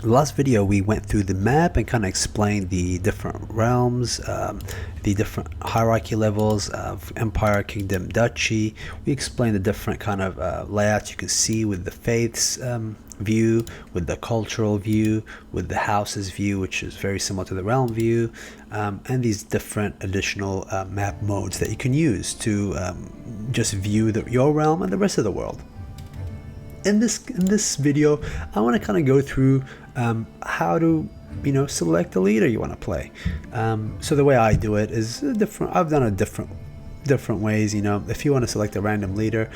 The last video we went through the map and kind of explained the different realms, the different hierarchy levels of empire, kingdom, duchy. We explained the different kind of layouts you can see with the faiths view, with the cultural view, with the houses view, which is very similar to the realm view, and these different additional map modes that you can use to just view your realm and the rest of the world. In this video, I want to kind of go through how to select the leader you want to play. So the way I do it is different. I've done it different ways. If you want to select a random leader,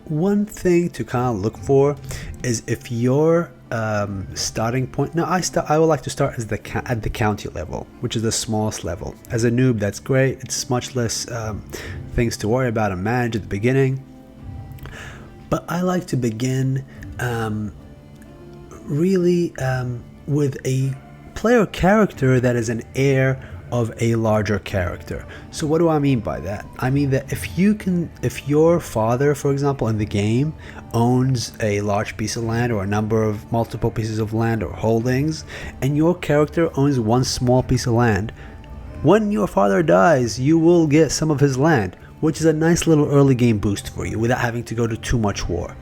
one thing to kind of look for is if your starting point. Now I would like to start as at the county level, which is the smallest level. As a noob, that's great. It's much less things to worry about and manage at the beginning. But I like to begin really with a player character that is an heir of a larger character. So what do I mean by that? I mean that if your father, for example, in the game owns a large piece of land or a number of multiple pieces of land or holdings, and your character owns one small piece of land, when your father dies, you will get some of his land, which is a nice little early game boost for you without having to go to too much war.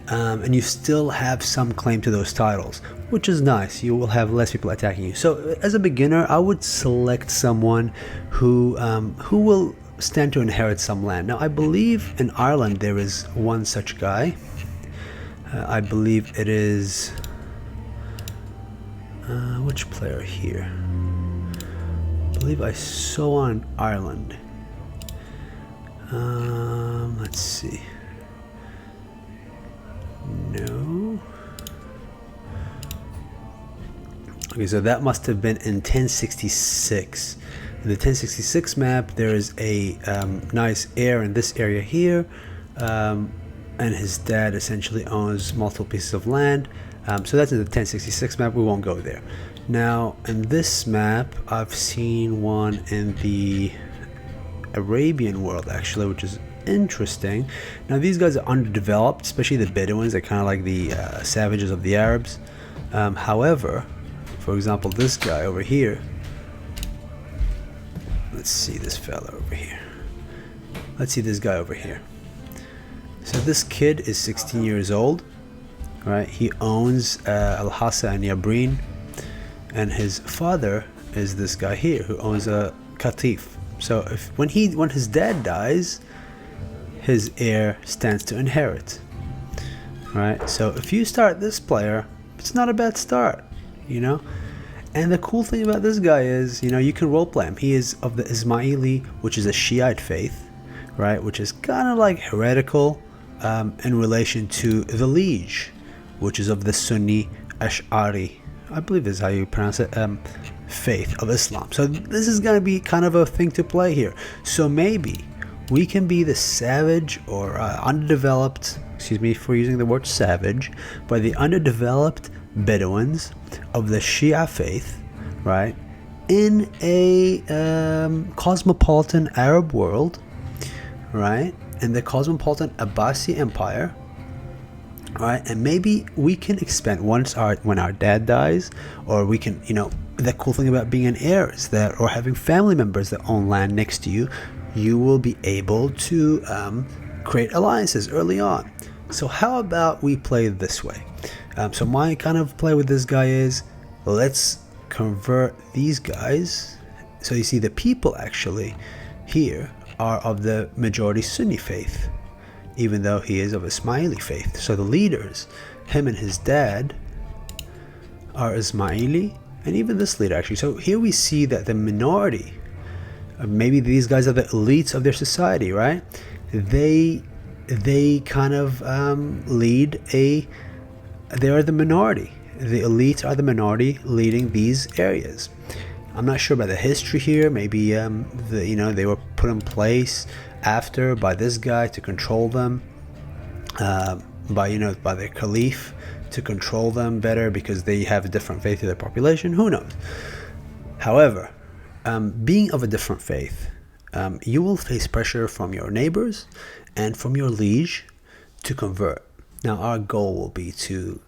And you still have some claim to those titles, which is nice. You will have less people attacking you. So as a beginner, I would select someone who will stand to inherit some land. Now I believe in Ireland there is one such guy. I believe it is which player here? I believe I saw on Ireland. Let's see. No. Okay, so that must have been in 1066. In the 1066 map, there is a nice heir in this area here, and his dad essentially owns multiple pieces of land. So that's in the 1066 map. We won't go there. Now, in this map, I've seen one in the Arabian world actually, which is interesting. Now these guys are underdeveloped, especially the Bedouins. They're kind of like the savages of the Arabs. However, for example, this guy over here, let's see this fella over here, let's see this guy over here. So this kid is 16 years old, right? He owns Al-Hassa and Yabrin, and his father is this guy here who owns a Qatif. So when his dad dies, his heir stands to inherit, right? So if you start this player, it's not a bad start, And the cool thing about this guy is, you can roleplay him. He is of the Ismaili, which is a Shiite faith, right? Which is kind of like heretical in relation to the Liege, which is of the Sunni Ash'ari, I believe is how you pronounce it, faith of Islam. So this is going to be kind of a thing to play here. So maybe we can be the savage or underdeveloped, excuse me for using the word savage, but the underdeveloped Bedouins of the Shia faith, right, in a cosmopolitan Arab world, right, in the cosmopolitan Abbasi Empire, right, and maybe we can expand when our dad dies, or we can, the cool thing about being an heir is that, or having family members that own land next to you, you will be able to create alliances early on. So how about we play this way? So my kind of play with this guy is, let's convert these guys. So you see the people actually here are of the majority Sunni faith, even though he is of Ismaili faith. So the leaders, him and his dad, are Ismaili, and even this leader actually. So here we see that the minority, maybe these guys are the elites of their society, right? They kind of lead they are the minority. The elites are the minority leading these areas. I'm not sure about the history here. Maybe they were put in place after by this guy to control them, by their caliph to control them better because they have a different faith to their population. Who knows? However, being of a different faith, you will face pressure from your neighbors and from your liege to convert. Now our goal will be to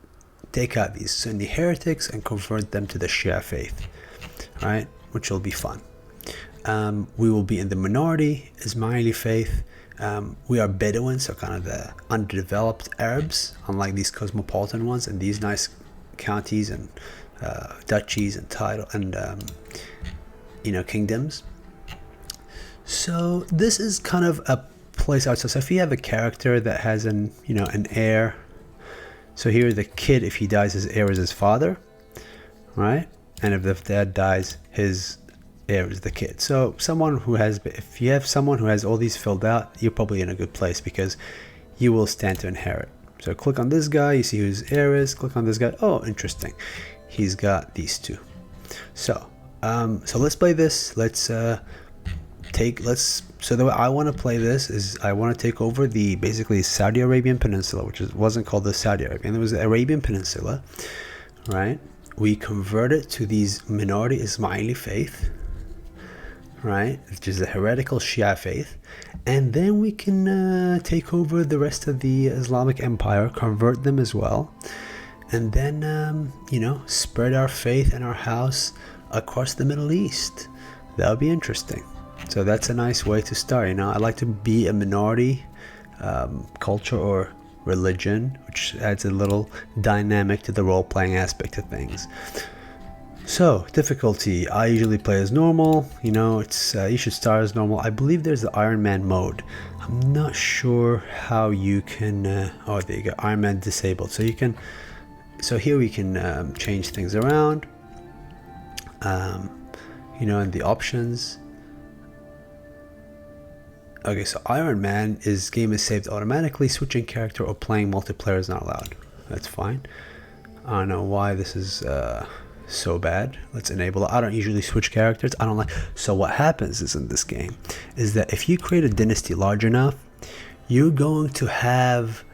take out these Sunni heretics and convert them to the Shia faith, right? Which will be fun. We will be in the minority, Ismaili faith. We are Bedouins, so kind of the underdeveloped Arabs, unlike these cosmopolitan ones and these nice counties and duchies and title and kingdoms. So this is kind of a place outside. So if you have a character that has an heir, so here the kid, if he dies, his heir is his father, right? And if the dad dies, his heir is the kid. So if you have someone who has all these filled out, you're probably in a good place because you will stand to inherit. So click on this guy, you see who his heir is. Click on this guy. Oh, interesting. He's got these two. So let's play this. So the way I want to play this is I want to take over the basically Saudi Arabian Peninsula, which wasn't called the Saudi Arabian. It was the Arabian Peninsula, right? We convert it to these minority Ismaili faith, right, which is a heretical Shia faith, and then we can take over the rest of the Islamic Empire, convert them as well, and then spread our faith and our house across the Middle East. That would be interesting. So that's a nice way to start. I like to be a minority culture or religion, which adds a little dynamic to the role-playing aspect of things. So difficulty, I usually play as normal. It's you should start as normal. I believe there's the Iron Man mode. I'm not sure how you can oh, there you go, Iron Man disabled. So here we can change things around in the options. Okay, so Iron Man game is saved automatically. Switching character or playing multiplayer is not allowed. That's fine. I don't know why this is so bad. Let's enable it. I don't usually switch characters. I don't like. So what happens is in this game is that if you create a dynasty large enough, you're going to have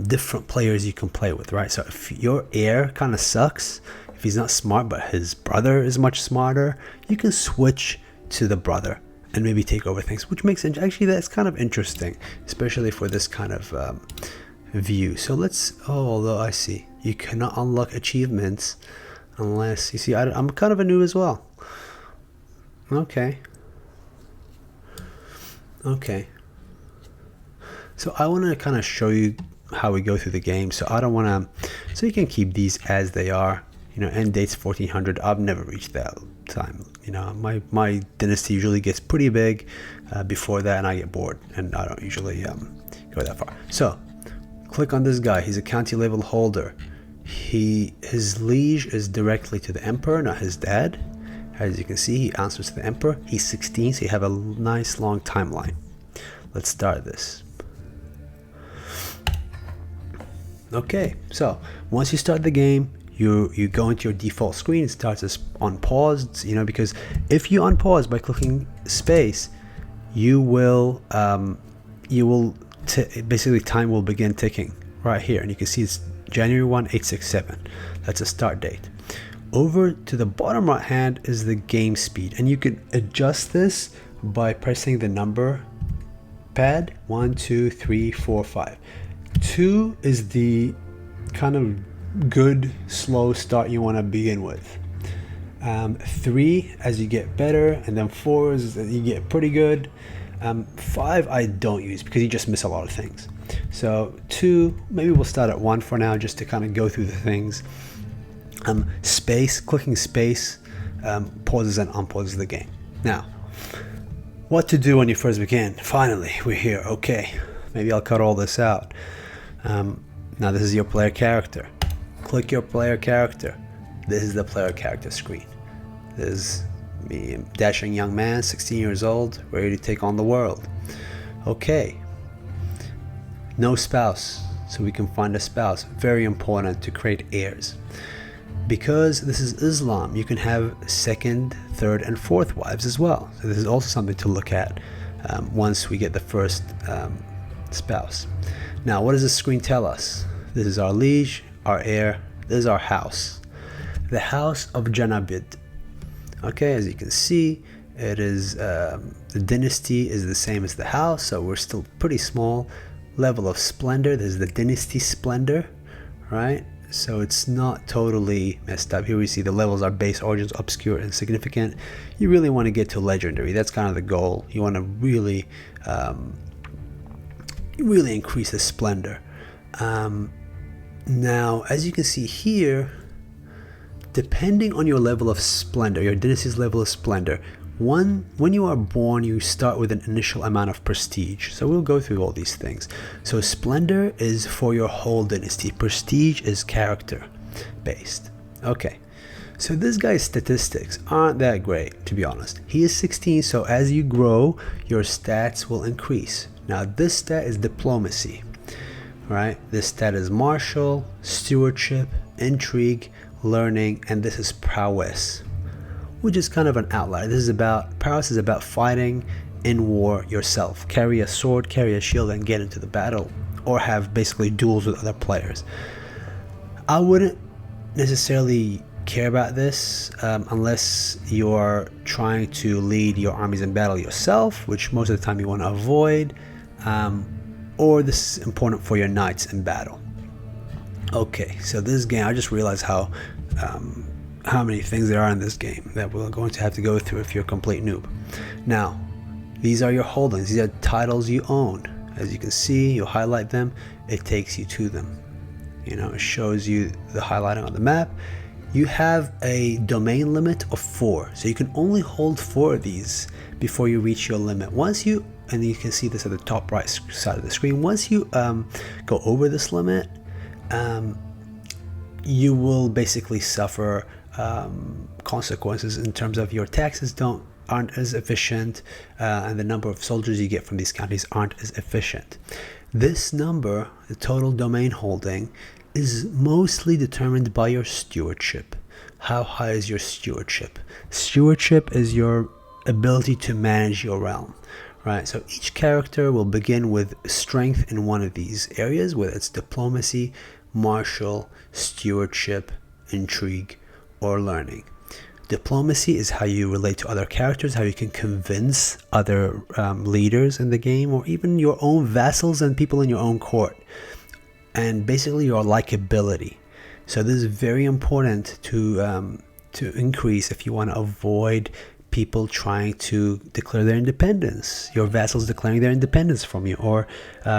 different players you can play with, right? So if your heir kind of sucks, if he's not smart but his brother is much smarter, you can switch to the brother and maybe take over things, which makes it actually, that's kind of interesting, especially for this kind of view. So although I see you cannot unlock achievements unless you see, I'm kind of a noob as well. Okay. So I want to kind of show you how we go through the game. So I don't want to, so you can keep these as they are. End date's 1400. I've never reached that time. My dynasty usually gets pretty big before that, and I get bored, and I don't usually go that far. So click on this guy. He's a county level holder. His liege is directly to the emperor, not his dad. As you can see, he answers to the emperor. He's 16, so you have a nice long timeline. Let's start this. Okay, so once you start the game, you go into your default screen. It starts as on pause, because if you unpause by clicking space, you will basically time will begin ticking right here, and you can see it's January 1, 867. That's a start date. Over to the bottom right hand is the game speed, and you can adjust this by pressing the number pad 1, 2, 3, 4, 5. 2 is the kind of good slow start you want to begin with. 3 as you get better, and then 4 is you get pretty good. 5 I don't use because you just miss a lot of things. So 2, maybe we'll start at 1 for now, just to kind of go through the things. Clicking space pauses and unpauses the game. Now, what to do when you first begin? Finally, we're here. Okay, maybe I'll cut all this out. Now this is your player character. Click your player character. This is the player character screen. This is me, dashing young man, 16 years old, ready to take on the world. Okay. No spouse, so we can find a spouse. Very important to create heirs. Because this is Islam, you can have second, third, and fourth wives as well. So this is also something to look at once we get the first spouse. Now, what does this screen tell us? This is our liege, our heir. This is our house, the house of Janabid. Okay, as you can see, it is the dynasty is the same as the house, so we're still pretty small. Level of splendor, this is the dynasty splendor, right? so it's not totally messed up. Here we see the levels are base, origins, obscure, and significant. You really want to get to legendary. That's kind of the goal. You want to really increase the splendor. Now, as you can see here, depending on your level of splendor, your dynasty's level of splendor, when you are born, you start with an initial amount of prestige. So we'll go through all these things. So splendor is for your whole dynasty. Prestige is character based. Okay, so this guy's statistics aren't that great, to be honest. He is 16, so as you grow, your stats will increase. Now this stat is diplomacy, right? This stat is martial, stewardship, intrigue, learning, and this is prowess, which is kind of an outlier. This is about, prowess is about fighting in war yourself. Carry a sword, carry a shield, and get into the battle, or have basically duels with other players. I wouldn't necessarily care about this unless you're trying to lead your armies in battle yourself, which most of the time you want to avoid, or this is important for your knights in battle. Okay, so this game, I just realized how many things there are in this game that we're going to have to go through if you're a complete noob. Now, these are your holdings. These are titles you own. As you can see, you highlight them, it takes you to them. You know, it shows you the highlighting on the map. You have a domain limit of 4, so you can only hold 4 of these before you reach your limit. Once you, and you can see this at the top right side of the screen, once you go over this limit, you will basically suffer consequences in terms of your taxes aren't as efficient, and the number of soldiers you get from these counties aren't as efficient. This number, the total domain holding, is mostly determined by your stewardship. How high is your stewardship? Stewardship is your ability to manage your realm, right? So each character will begin with strength in one of these areas, whether it's diplomacy, martial, stewardship, intrigue, or learning. Diplomacy is how you relate to other characters, how you can convince other leaders in the game, or even your own vassals and people in your own court, and basically your likability. So this is very important to increase if you want to avoid people trying to declare their independence, your vassals declaring their independence from you, or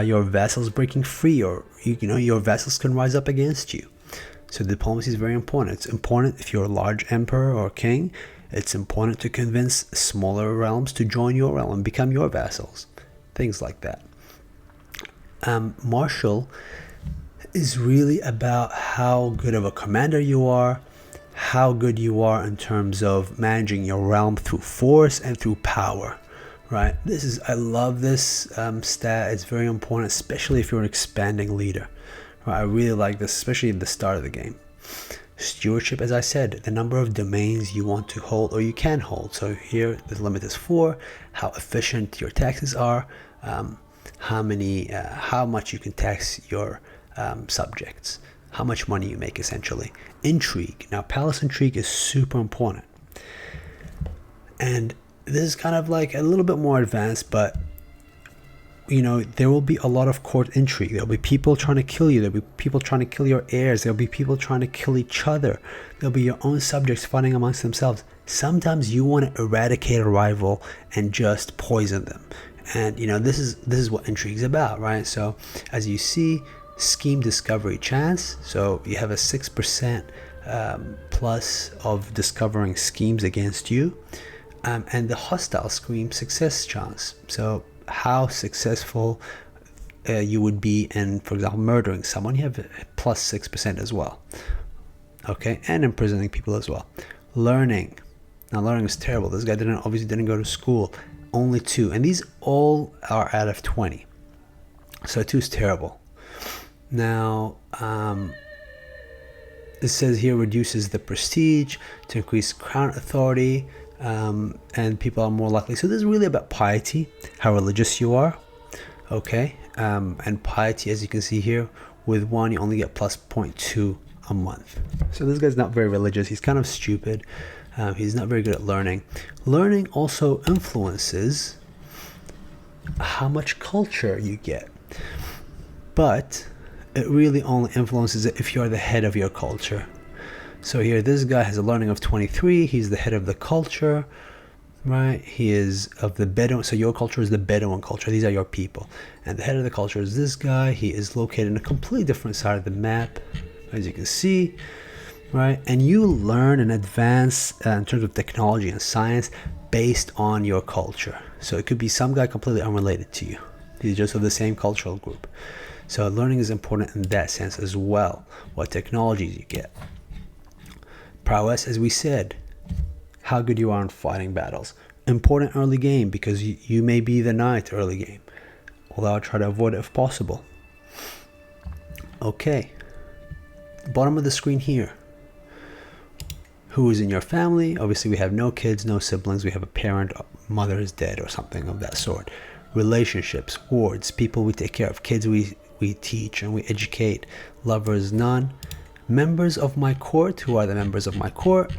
your vassals breaking free, or your vassals can rise up against you. So diplomacy is very important. It's important if you're a large emperor or king. It's important to convince smaller realms to join your realm and become your vassals. Things like that. Martial is really about how good of a commander you are, how good you are in terms of managing your realm through force and through power, right? I love this stat. It's very important, especially if you're an expanding leader. Right? I really like this, especially at the start of the game. Stewardship, as I said, the number of domains you want to hold or you can hold. So here the limit is 4. How efficient your taxes are, how much you can tax your subjects, how much money you make, essentially. Intrigue. Now, palace intrigue is super important, and this is kind of like a little bit more advanced, but there will be a lot of court intrigue. There'll be people trying to kill you. There'll be people trying to kill your heirs. There'll be people trying to kill each other. There'll be your own subjects fighting amongst themselves. Sometimes you want to eradicate a rival and just poison them, and this is what intrigue is about, right? So as you see, scheme discovery chance, so you have a 6% plus of discovering schemes against you, and the hostile scheme success chance, so how successful you would be in, for example, murdering someone. You have a plus 6% as well. Okay, and imprisoning people as well. Learning. Now learning is terrible. This guy obviously didn't go to school. Only 2, and these all are out of 20, so 2 is terrible. Now it says here reduces the prestige to increase crown authority, and people are more likely. So this is really about piety, how religious you are. Okay, and piety, as you can see here, with 1 you only get plus 0.2 a month. So this guy's not very religious. He's kind of stupid. He's not very good at learning. Learning also influences how much culture you get, but it really only influences it if you're the head of your culture. So here, this guy has a learning of 23. He's the head of the culture, right? He is of the Bedouin. So your culture is the Bedouin culture. These are your people. And the head of the culture is this guy. He is located in a completely different side of the map, as you can see, right? And you learn and advance in terms of technology and science based on your culture. So it could be some guy completely unrelated to you. He's just of the same cultural group. So learning is important in that sense as well. What technologies you get. Prowess, as we said, how good you are in fighting battles. Important early game because you may be the knight early game. Although I'll try to avoid it if possible. Okay. Bottom of the screen here. Who is in your family? Obviously we have no kids, no siblings. We have a parent, mother is dead or something of that sort. Relationships, wards, people we take care of, kids we teach and we educate, lovers, none. Members of my court, who are the members of my court?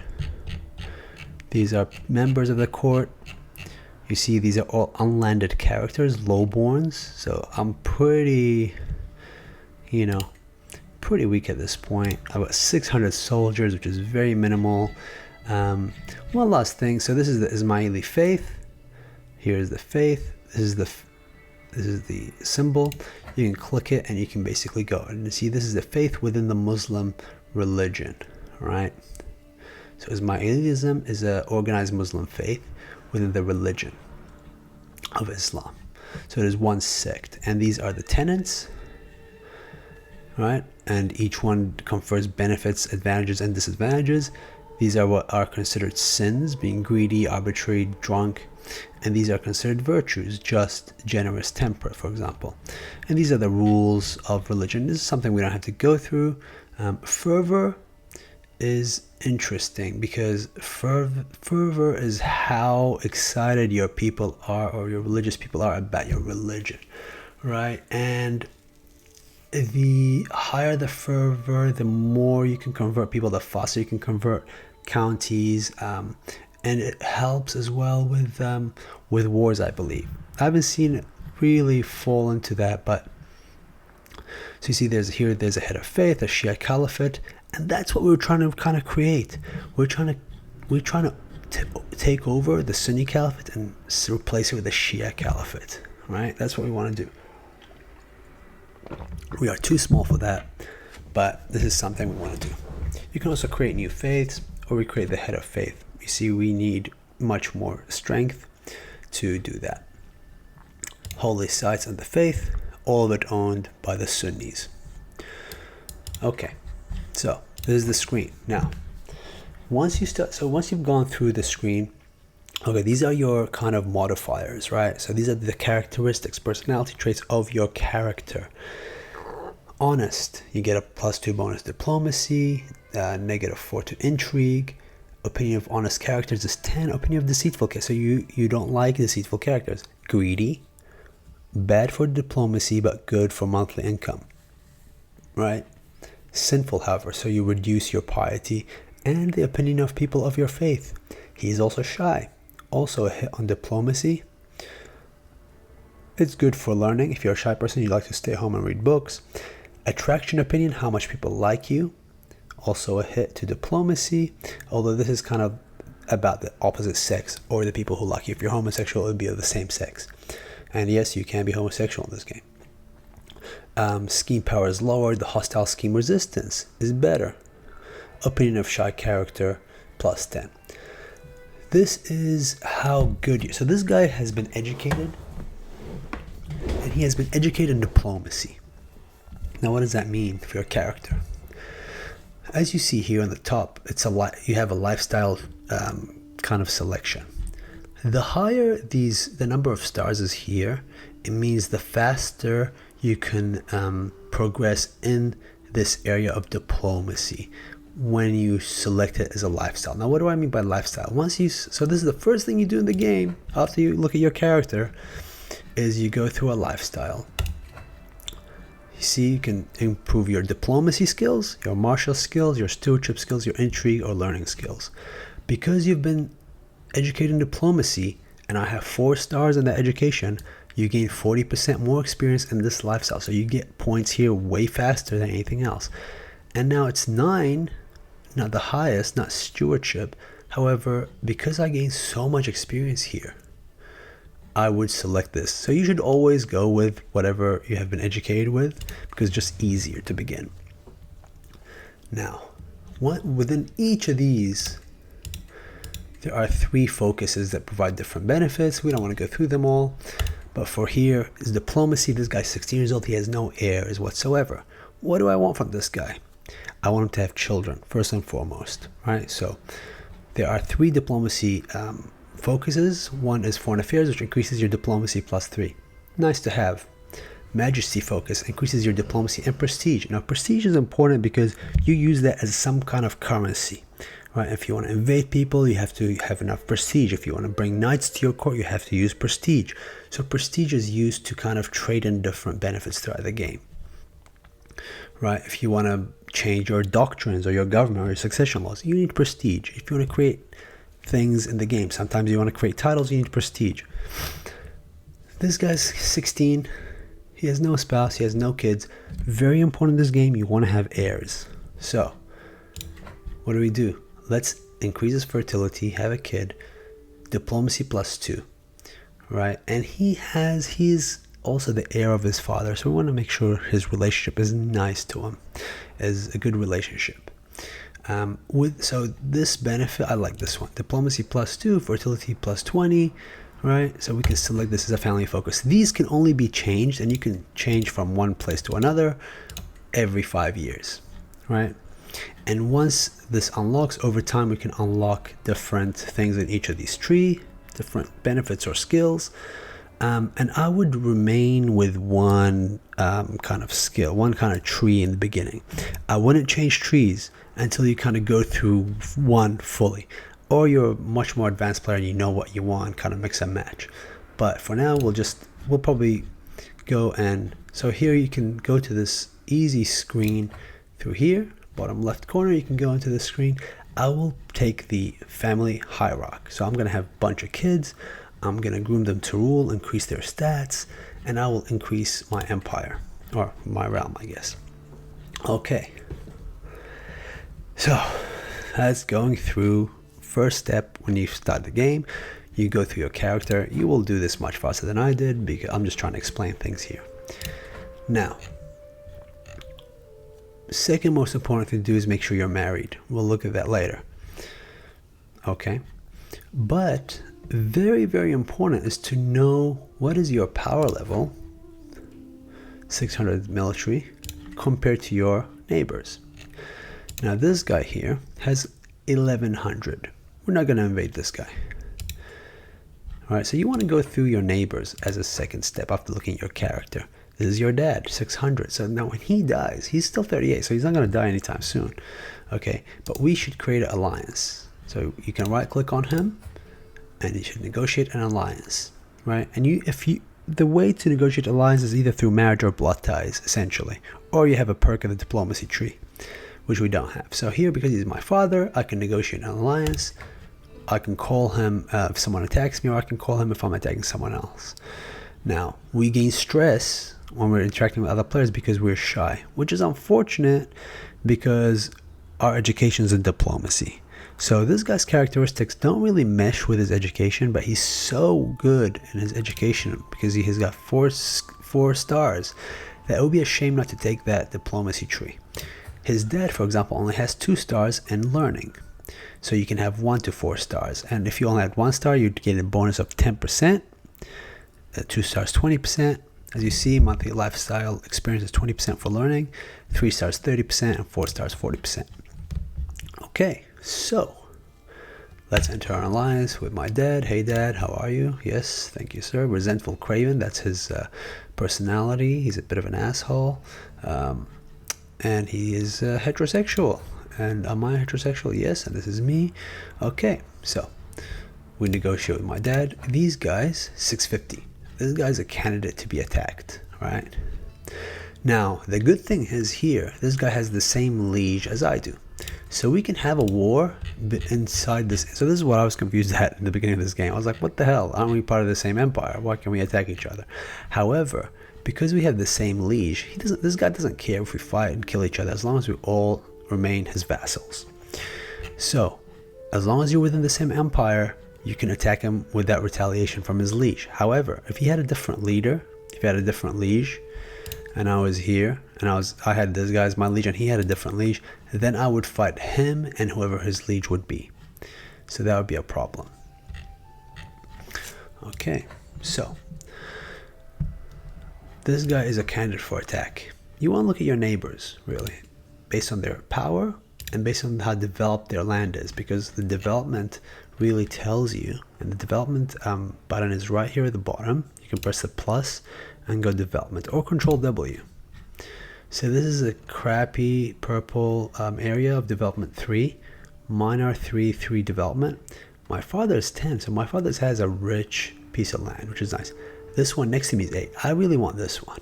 These are members of the court. You see, these are all unlanded characters, lowborns. So I'm pretty weak at this point. About 600 soldiers, which is very minimal. One last thing. So this is the Ismaili faith. Here's the faith. This is the symbol. You can click it and you can basically go and you see this is the faith within the Muslim religion, right? So Ismailism is an organized Muslim faith within the religion of Islam. So it is one sect, and these are the tenets, right? And each one confers benefits, advantages, and disadvantages. These are what are considered sins, being greedy, arbitrary, drunk. And these are considered virtues, just, generous, temperate, for example. And these are the rules of religion. This is something we don't have to go through. Fervor is interesting because fervor is how excited your people are, or your religious people are, about your religion, right? And the higher the fervor, the more you can convert people, the faster you can convert counties, and it helps as well with wars, I believe. I haven't seen it really fall into that, but so you see there's a head of faith, a Shia caliphate, and that's what we're trying to kind of create. We're trying to take over the Sunni caliphate and replace it with the Shia caliphate, right? That's what we want to do. We are too small for that, but this is something we want to do. You can also create new faiths, or we create the head of faith. You see, we need much more strength to do that. Holy sites of the faith, all of it owned by the Sunnis. Okay, so this is the screen. Now, once you've gone through the screen, okay, these are your kind of modifiers, right? So these are the characteristics, personality traits of your character. Honest, you get a +2 bonus diplomacy, -4 to intrigue. Opinion of honest characters is 10. Opinion of deceitful characters, so you don't like deceitful characters. Greedy, bad for diplomacy but good for monthly income, right? Sinful, however, so you reduce your piety and the opinion of people of your faith. He is also shy, also a hit on diplomacy. It's good for learning. If you're a shy person, you like to stay home and read books. Attraction opinion, how much people like you. Also a hit to diplomacy, although this is kind of about the opposite sex or the people who like you. If you're homosexual, it would be of the same sex. And yes, you can be homosexual in this game. Scheme power is lowered. The hostile scheme resistance is better. Opinion of shy character +10. This is how good you. So this guy has been educated, and he has been educated in diplomacy. Now, what does that mean for your character? As you see here on the top, you have a lifestyle kind of selection. The higher the number of stars is here, it means the faster you can progress in this area of diplomacy when you select it as a lifestyle. Now, what do I mean by lifestyle? So this is the first thing you do in the game after you look at your character, is you go through a lifestyle. You see, you can improve your diplomacy skills, your martial skills, your stewardship skills, your intrigue or learning skills. Because you've been educated in diplomacy, and I have 4 stars in that education, you gain 40% more experience in this lifestyle. So you get points here way faster than anything else. And now it's 9, not the highest, not stewardship. However, because I gained so much experience here, I would select this. So you should always go with whatever you have been educated with, because it's just easier to begin. Now, within each of these, there are 3 focuses that provide different benefits. We don't want to go through them all. But for here is diplomacy. This guy's 16 years old. He has no heirs whatsoever. What do I want from this guy? I want him to have children, first and foremost, right? So there are 3 diplomacy focuses. One is foreign affairs, which increases your diplomacy +3. Nice to have. Majesty focus increases your diplomacy and prestige. Now, prestige is important because you use that as some kind of currency, right? If you want to invade people, you have to have enough prestige. If you want to bring knights to your court, you have to use prestige. So prestige is used to kind of trade in different benefits throughout the game, right? If you want to change your doctrines or your government or your succession laws, you need prestige. If you want to create things in the game, sometimes you want to create titles, you need prestige. This guy's 16. He has no spouse, he has no kids. Very important in this game, you want to have heirs. So, what do? Let's increase his fertility, have a kid, diplomacy +2, right? And he's also the heir of his father, so we want to make sure his relationship is nice to him, is a good relationship. So this benefit, I like this one. Diplomacy +2, fertility +20. Right, so we can select this as a family focus. These can only be changed, and you can change from one place to another every 5 years, right? And once this unlocks, over time we can unlock different things in each of these trees, different benefits or skills. And I would remain with one kind of skill, one kind of tree in the beginning. I wouldn't change trees until you kind of go through one fully. Or you're a much more advanced player and you know what you want, kind of mix and match. But for now, we'll probably go, and so here you can go to this easy screen through here, bottom left corner, you can go into the screen. I will take the family hierarchy. So I'm going to have a bunch of kids. I'm going to groom them to rule, increase their stats, and I will increase my empire, or my realm, I guess. Okay. So that's going through. First step when you start the game, you go through your character. You will do this much faster than I did because I'm just trying to explain things here. Now, second most important thing to do is make sure you're married. We'll look at that later. Okay, but very, very important is to know what is your power level, 600 military, compared to your neighbors. Now this guy here has 1100. We're not going to invade this guy. All right, so you want to go through your neighbors as a second step after looking at your character. This is your dad, 600. So now when he dies, he's still 38, so he's not going to die anytime soon. Okay, but we should create an alliance. So you can right click on him and you should negotiate an alliance, right? And the way to negotiate alliance is either through marriage or blood ties, essentially, or you have a perk of the diplomacy tree, which we don't have. So here, because he's my father, I can negotiate an alliance. I can call him if someone attacks me, or I can call him if I'm attacking someone else. Now, we gain stress when we're interacting with other players because we're shy, which is unfortunate because our education is in diplomacy. So this guy's characteristics don't really mesh with his education, but he's so good in his education because he has got four stars that it would be a shame not to take that diplomacy tree. His dad, for example, only has 2 stars in learning. So you can have 1 to 4 stars. And if you only had 1 star, you'd get a bonus of 10%. 2 stars, 20%. As you see, monthly lifestyle experience is 20% for learning. 3 stars, 30%. And 4 stars, 40%. Okay, so let's enter an alliance with my dad. Hey, Dad, how are you? Yes, thank you, sir. Resentful Craven, that's his personality. He's a bit of an asshole. And he is heterosexual. And am I heterosexual? Yes, and this is me. Okay, so we negotiate with my dad. These guys, 650. This guy's a candidate to be attacked, right? Now, the good thing is here, this guy has the same liege as I do. So we can have a war inside this. So this is what I was confused at in the beginning of this game. I was like, what the hell? Aren't we part of the same empire? Why can we attack each other? However, because we have the same liege, this guy doesn't care if we fight and kill each other as long as we all remain his vassals. So as long as you're within the same empire, you can attack him without retaliation from his liege. However, if he had a different leader, if he had a different liege, and I was here, and I had this guy as my liege, and he had a different liege, then I would fight him and whoever his liege would be. So that would be a problem. Okay, so this guy is a candidate for attack. You want to look at your neighbors, really, based on their power and based on how developed their land is, because the development really tells you, and the development button is right here at the bottom. You can press the plus and go development, or control W. So this is a crappy purple area of development 3. Mine are 3 development. My father's 10, so my father's has a rich piece of land, which is nice. This one next to me is 8. I really want this one.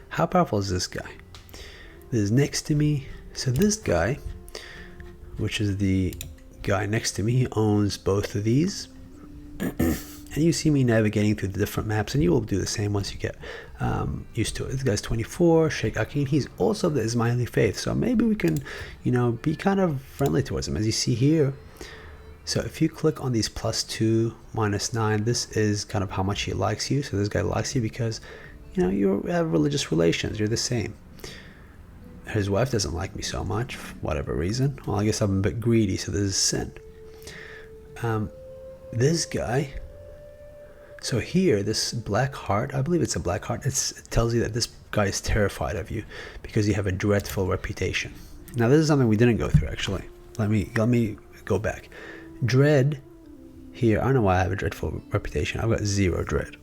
How powerful is this guy? This is next to me. So this guy, which is the guy next to me, he owns both of these. And you see me navigating through the different maps, and you will do the same once you get used to it. This guy's 24, Sheikh Akin. He's also of the Ismaili faith, so maybe we can, be kind of friendly towards him, as you see here. So if you click on these +2, -9, this is kind of how much he likes you. So this guy likes you because, you have religious relations. You're the same. His wife doesn't like me so much, for whatever reason. Well, I guess I'm a bit greedy, so this is sin. This guy. So here, this black heart, I believe it's a black heart, it tells you that this guy is terrified of you because you have a dreadful reputation. Now this is something we didn't go through, actually. Let me go back. Dread, here, I don't know why I have a dreadful reputation. I've got 0 dread.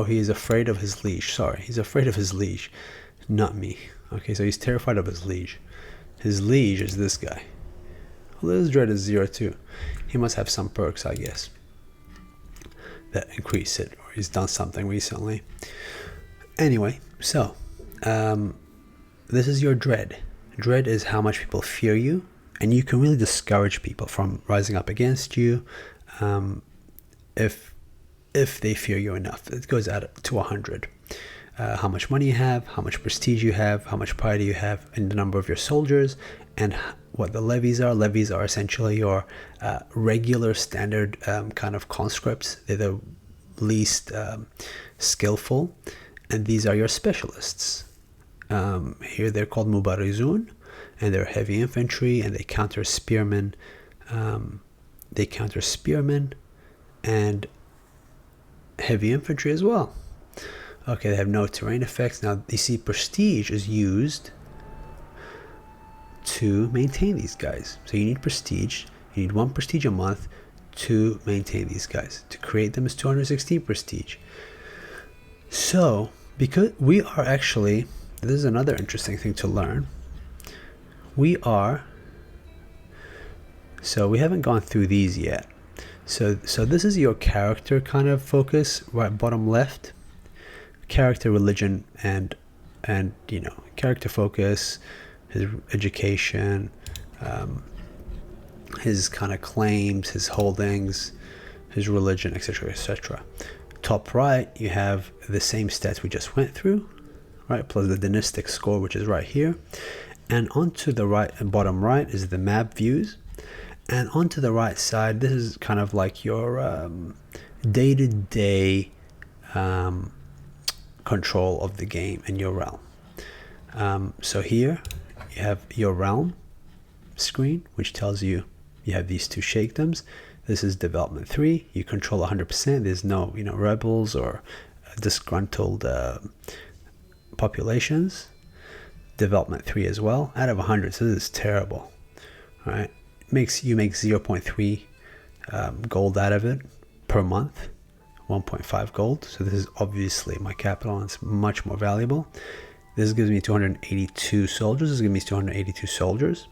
He is afraid of his liege. Sorry, he's afraid of his liege, not me. Okay, so he's terrified of his liege. His liege is this guy. Well, his dread is 0 too. He must have some perks, I guess, that increase it, or he's done something recently. Anyway, so this is your dread. Dread is how much people fear you, and you can really discourage people from rising up against you if they fear you enough. It goes out to 100. How much money you have, how much prestige you have, how much pride you have, and the number of your soldiers, and what the levies are. Levies are essentially your regular standard kind of conscripts. They're the least skillful, and these are your specialists. Here they're called mubarizun, and they're heavy infantry, and they counter spearmen. And heavy infantry as well. Okay, they have no terrain effects. Now you see prestige is used to maintain these guys. So you need prestige. You need 1 prestige a month to maintain these guys. To create them is 216 prestige. So because we are actually, this is another interesting thing to learn. We haven't gone through these yet. So this is your character kind of focus, right bottom left. Character, religion, and character focus, his education, his kind of claims, his holdings, his religion, etc., etc. Top right, you have the same stats we just went through, right, plus the dynastic score, which is right here. And onto the right and bottom right is the map views. And onto the right side, this is kind of like your day-to-day control of the game and your realm. So here you have your realm screen, which tells you have these 2 sheikdoms. This is development 3. You control 100%. There's no rebels or disgruntled populations. Development 3 as well, out of 100. So this is terrible. All right, you make 0.3 gold out of it per month. 1.5 gold. So this is obviously my capital, and it's much more valuable. This gives me 282 soldiers. This gives me 282 soldiers,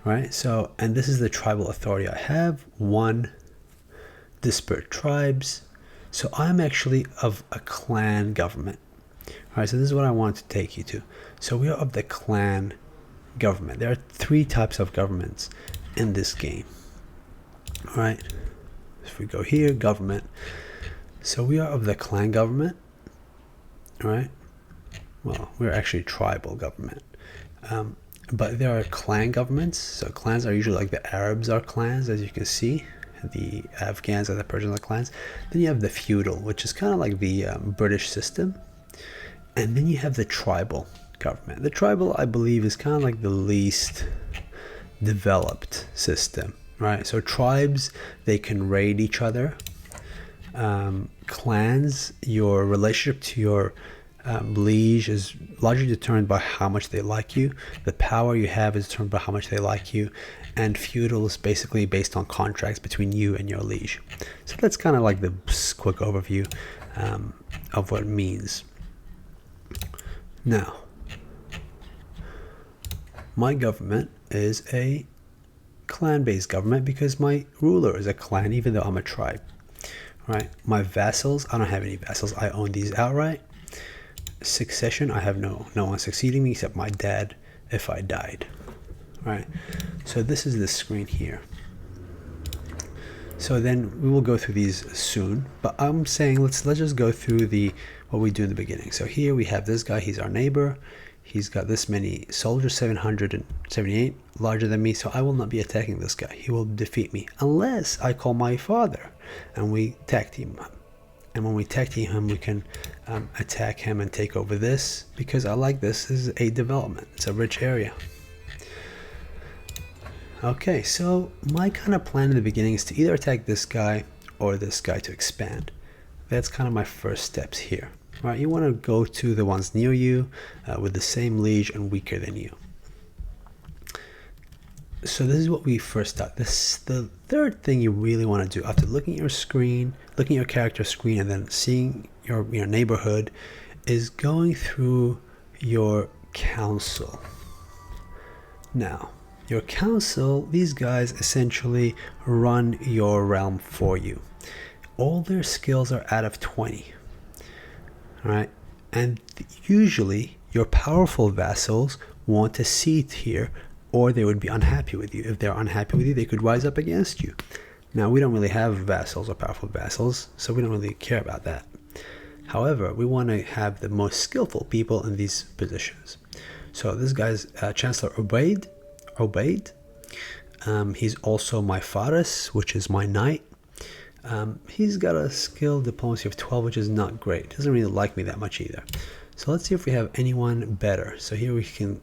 right? So, and this is the tribal authority I have. 1 disparate tribes. So I'm actually of a clan government. All right, so this is what I want to take you to. So we are of the clan government. There are 3 types of governments. in this game. All right, if we go here, government. So we are of the clan government. All right, well, we're actually tribal government. But there are clan governments. So clans are usually like the Arabs are clans, as you can see. The Afghans and the Persians are clans. Then you have the feudal, which is kind of like the British system. And then you have the tribal government. The tribal, I believe, is kind of like the least developed system, right? So tribes, they can raid each other. Clans, your relationship to your liege is largely determined by how much they like you. The power you have is determined by how much they like you. And feudal is basically based on contracts between you and your liege. So that's kind of like the quick overview of what it means. Now, my government is a clan-based government because my ruler is a clan, even though I'm a tribe. Right? My vassals, I don't have any vassals. I own these outright. Succession, I have no one succeeding me except my dad if I died. Right? So this is the screen here. So then we will go through these soon, but I'm saying let's just go through what we do in the beginning. So here we have this guy, he's our neighbor. He's got this many soldiers, 778, larger than me, so I will not be attacking this guy. He will defeat me unless I call my father and we tag team him. And when we tag team him, we can attack him and take over this, because I like this. This is a development. It's a rich area. Okay, so my kind of plan in the beginning is to either attack this guy or this guy to expand. That's kind of my first steps here. Right, you want to go to the ones near you with the same liege and weaker than you. So this is what we first start. The third thing you really want to do after looking at your screen, looking at your character screen, and then seeing your neighborhood, is going through your council. Now, your council, these guys essentially run your realm for you. All their skills are out of 20. All right, and usually your powerful vassals want a seat here, or they would be unhappy with you. If they're unhappy with you, they could rise up against you. Now, we don't really have vassals or powerful vassals, so we don't really care about that. However, we want to have the most skillful people in these positions. So this guy's Chancellor Obaid. He's also my Faris, which is my knight. He's got a skill diplomacy of 12, which is not great. Doesn't really like me that much either. So let's see if we have anyone better. So here we can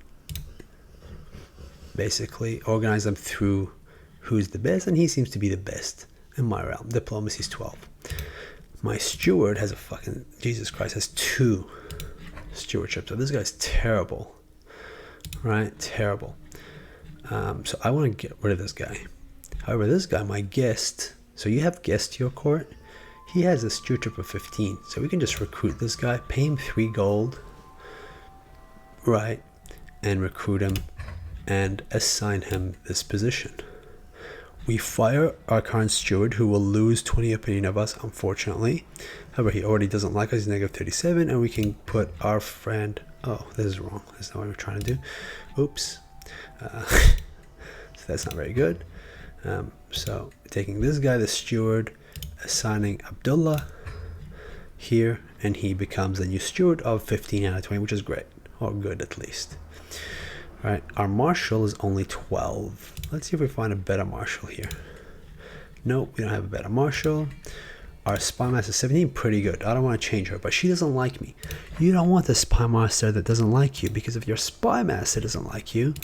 basically organize them through who's the best, and he seems to be the best in my realm. Diplomacy is 12. My steward has a fucking, Jesus Christ, has 2 stewardships. So this guy's terrible. Right? Terrible. So I want to get rid of this guy. However, this guy, my guest, so you have guest to your court. He has a stewardship of 15. So we can just recruit this guy, pay him 3 gold, right? And recruit him and assign him this position. We fire our current steward, who will lose 20 opinion of us, unfortunately. However, he already doesn't like us, he's negative 37, and we can put our friend, oh, this is wrong. That's not what we're trying to do. Oops. So that's not very good. So taking this guy, the steward, assigning Abdullah here, and he becomes the new steward of 15 out of 20, which is great, or good at least. All right, our marshal is only 12. Let's see if we find a better marshal here. Nope, we don't have a better marshal. Our spy master is 17, pretty good. I don't want to change her, but she doesn't like me. You don't want a spy master that doesn't like you, because if your spy master doesn't like you,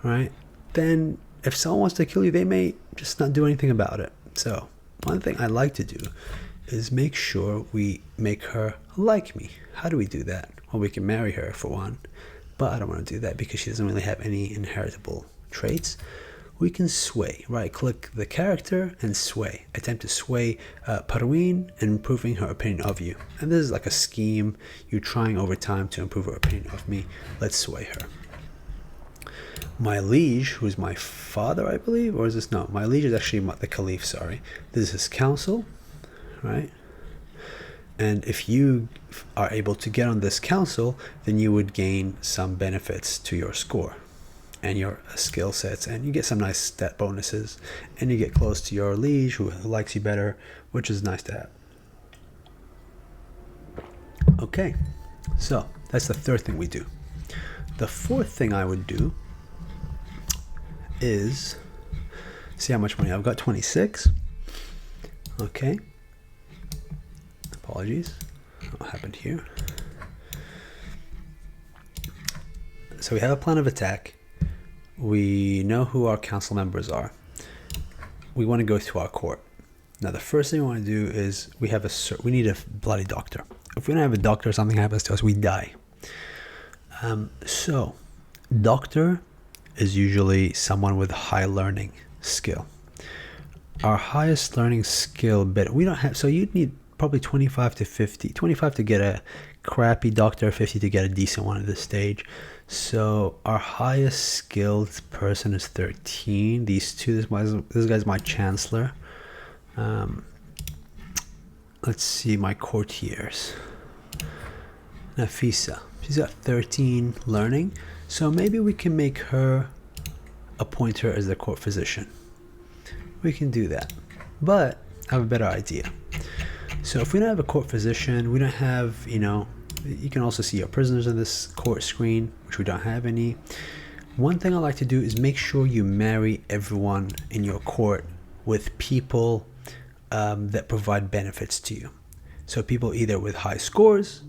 right, then if someone wants to kill you, they may just not do anything about it. So one thing I like to do is make sure we make her like me. How do we do that? Well, we can marry her for one, but I don't want to do that because she doesn't really have any inheritable traits. We can sway, right? Click the character and sway. Attempt to sway Parween and improving her opinion of you. And this is like a scheme you're trying over time to improve her opinion of me. Let's sway her. My liege, who's my father, I believe, or is this, no, my liege is actually the caliph, sorry. This is his council, right? And if you are able to get on this council, then you would gain some benefits to your score. and your skill sets, and you get some nice stat bonuses, and you get close to your liege who likes you better, which is nice to have. Okay, so that's the third thing we do. The fourth thing I would do is see how much money I've got. 26. Okay, apologies, what happened here? So we have a plan of attack. We know who our council members are. We want to go to our court. Now the first thing we want to do is we need a bloody doctor. If we don't have a doctor, something happens to us, we die. So doctor is usually someone with high learning skill. Our highest learning skill bit we don't have, so you'd need probably 25 to 50. 25 to get a crappy doctor, 50 to get a decent one at this stage. So our highest skilled person is 13. These two, this guy's my chancellor. Let's see my courtiers. Nafisa, she's got 13 learning, so maybe we can make her, appoint her as the court physician. We can do that, but I have a better idea. So if we don't have a court physician, we don't have, you can also see your prisoners in this court screen, which we don't have any. One thing I like to do is make sure you marry everyone in your court with people that provide benefits to you. So people either with high scores,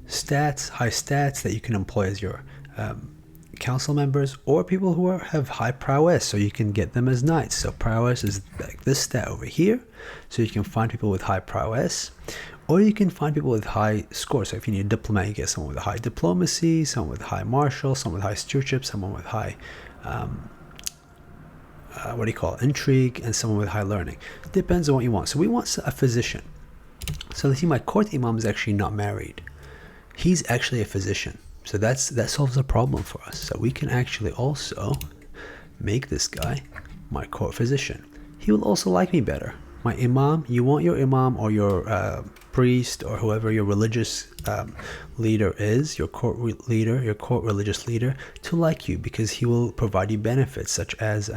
high stats that you can employ as your council members, or people who have high prowess, so you can get them as knights. So prowess is like this stat over here, so you can find people with high prowess, or you can find people with high scores. So if you need a diplomat, you get someone with high diplomacy, someone with high martial, someone with high stewardship, someone with high intrigue, and someone with high learning. Depends on what you want. So we want a physician. So let's see, my court imam is actually not married. He's actually a physician. So that solves a problem for us. So we can actually also make this guy my court physician. He will also like me better. My imam, you want your imam or your priest or whoever your religious leader is, your court leader, your court religious leader, to like you, because he will provide you benefits such as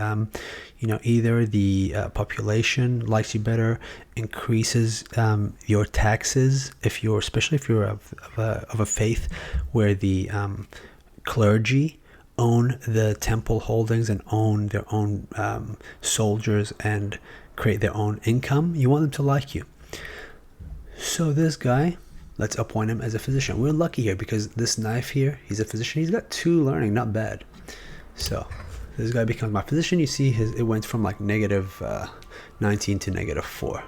either the population likes you better, increases your taxes especially if you're of a faith where the clergy own the temple holdings and own their own soldiers and create their own income. You want them to like you. So this guy, let's appoint him as a physician. We're lucky here because this knife here, he's a physician. He's got 2 learning, not bad. So this guy becomes my physician. You see it went from like negative 19 to negative 4.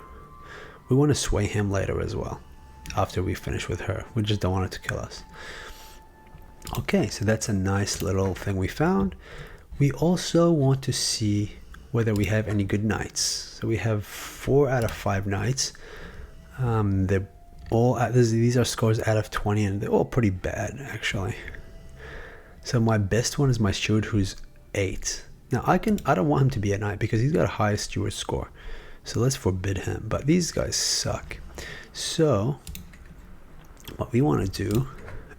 We want to sway him later as well after we finish with her. We just don't want it to kill us. Okay, so that's a nice little thing we found. We also want to see whether we have any good knights. So we have 4 out of 5 knights. They're all these are scores out of 20, and they're all pretty bad actually. So my best one is my steward, who's 8. Now I don't want him to be a knight because he's got a high steward score, so let's forbid him. But these guys suck. So what we want to do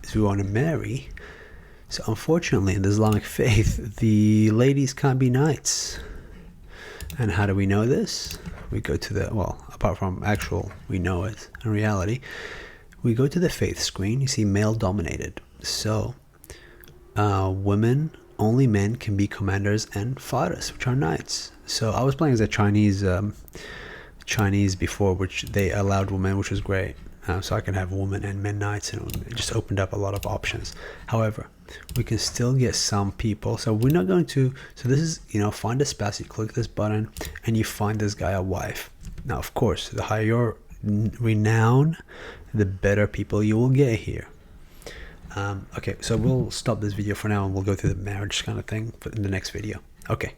is we want to marry. So unfortunately in the Islamic faith, the ladies can't be knights. And how do we know this? We go to apart from we know it in reality, we go to the faith screen. You see male dominated. So women, only men can be commanders and faras, which are knights. So I was playing as a Chinese before, which they allowed women, which was great. So I can have women and men knights, and it just opened up a lot of options. However, we can still get some people. So we're not going to, so this is, find a spouse. You click this button and you find this guy a wife. Now, of course, the higher your renown, the better people you will get here. Okay, so we'll stop this video for now and we'll go through the marriage kind of thing in the next video. Okay.